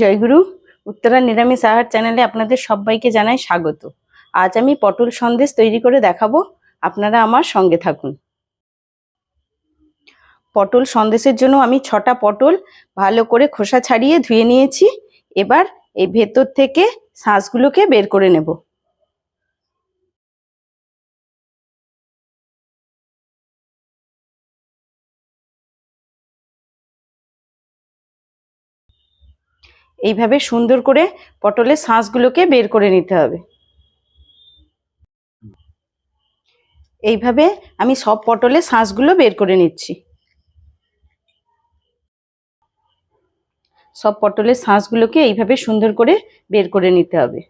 জয়গুরু। উত্তরা নিরামিষ আহার চ্যানেলে আপনাদের সবাইকে জানাই স্বাগত। আজ আমি পটল সন্দেশ তৈরি করে দেখাবো, আপনারা আমার সঙ্গে থাকুন। পটল সন্দেশের জন্য আমি 6টা পটল ভালো করে খোসা ছাড়িয়ে ধুয়ে নিয়েছি। এবার এই ভেতর থেকে শাঁসগুলোকে বের করে নেব। এইভাবে সুন্দর করে পটলের শাঁসগুলোকে বের করে নিতে হবে। এইভাবে আমি সব পটলের শাঁসগুলো বের করে নিচ্ছি। সব পটলের শাঁসগুলোকে এইভাবে সুন্দর করে বের করে নিতে হবে।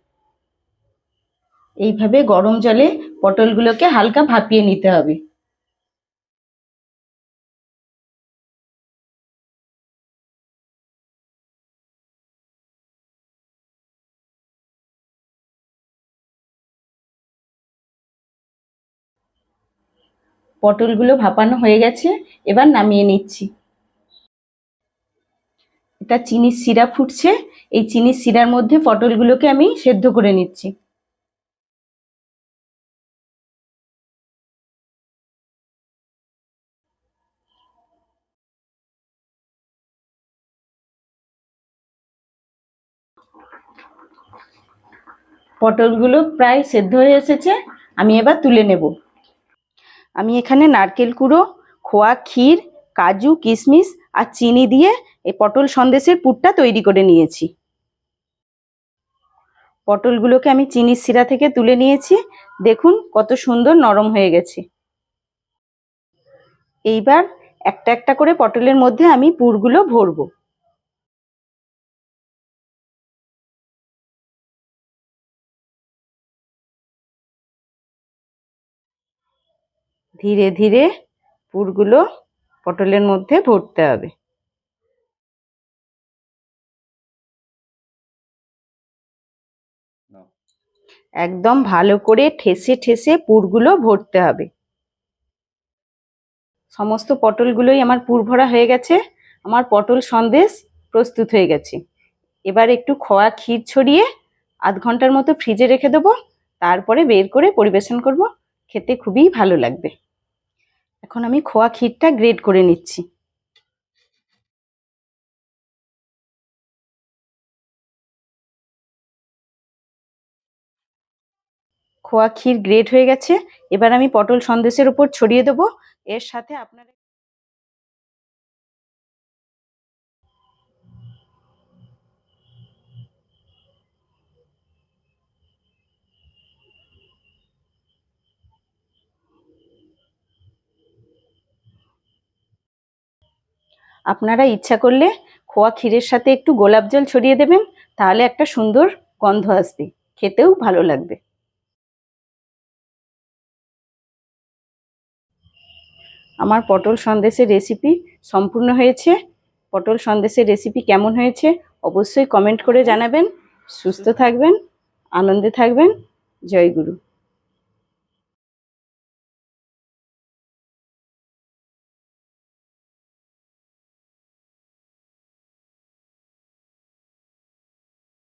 এইভাবে গরম জলে পটলগুলোকে হালকা ভাপিয়ে নিতে হবে। পটলগুলো ভাপানো হয়ে গেছে, এবার নামিয়ে নিচ্ছি। এটা চিনির শিরা ফুটছে, এই চিনির শিরার মধ্যে পটলগুলোকে আমি সেদ্ধ করে নিচ্ছি। পটলগুলো প্রায় সেদ্ধ হয়ে এসেছে, আমি এবার তুলে নেব। আমি এখানে নারকেল কুড়ো, খোয়া ক্ষীর, কাজু, কিশমিশ আর চিনি দিয়ে এই পটল সন্দেশের পুরটা তৈরি করে নিয়েছি। পটলগুলোকে আমি চিনির শিরা থেকে তুলে নিয়েছি, দেখুন কত সুন্দর নরম হয়ে গেছে। এইবার একটা একটা করে পটলের মধ্যে আমি পুরগুলো ভরবো। ধীরে ধীরে পুরগুলো পটলের মধ্যে ভরতে হবে। একদম ভালো করে ঠেসে ঠেসে পুরগুলো ভরতে হবে। সমস্ত পটলগুলোই আমার পুর ভরা হয়ে গেছে। আমার পটল সন্দেশ প্রস্তুত হয়ে গেছে। এবার একটু খোয়া ক্ষীর ছড়িয়ে আধ ঘন্টার মতো ফ্রিজে রেখে দেবো, তারপরে বের করে পরিবেশন করব। খেতে খুবই ভালো লাগবে। এখন আমি খোয়া ক্ষীরটা গ্রেট করে নিচ্ছি। খোয়া ক্ষীর গ্রেট হয়ে গেছে, এবার আমি পটল সন্দেশের উপর ছড়িয়ে দেবো। এর সাথে আপনারা ইচ্ছা করলে খোয়া ক্ষীরের সাথে একটু গোলাপ জল ছড়িয়ে দেবেন, তাহলে একটা সুন্দর গন্ধ আসবে, খেতেও ভালো লাগবে। আমার পটল সন্দেশের রেসিপি সম্পূর্ণ হয়েছে। পটল সন্দেশের রেসিপি কেমন হয়েছে অবশ্যই কমেন্ট করে জানাবেন। সুস্থ থাকবেন, আনন্দে থাকবেন। জয় গুরু।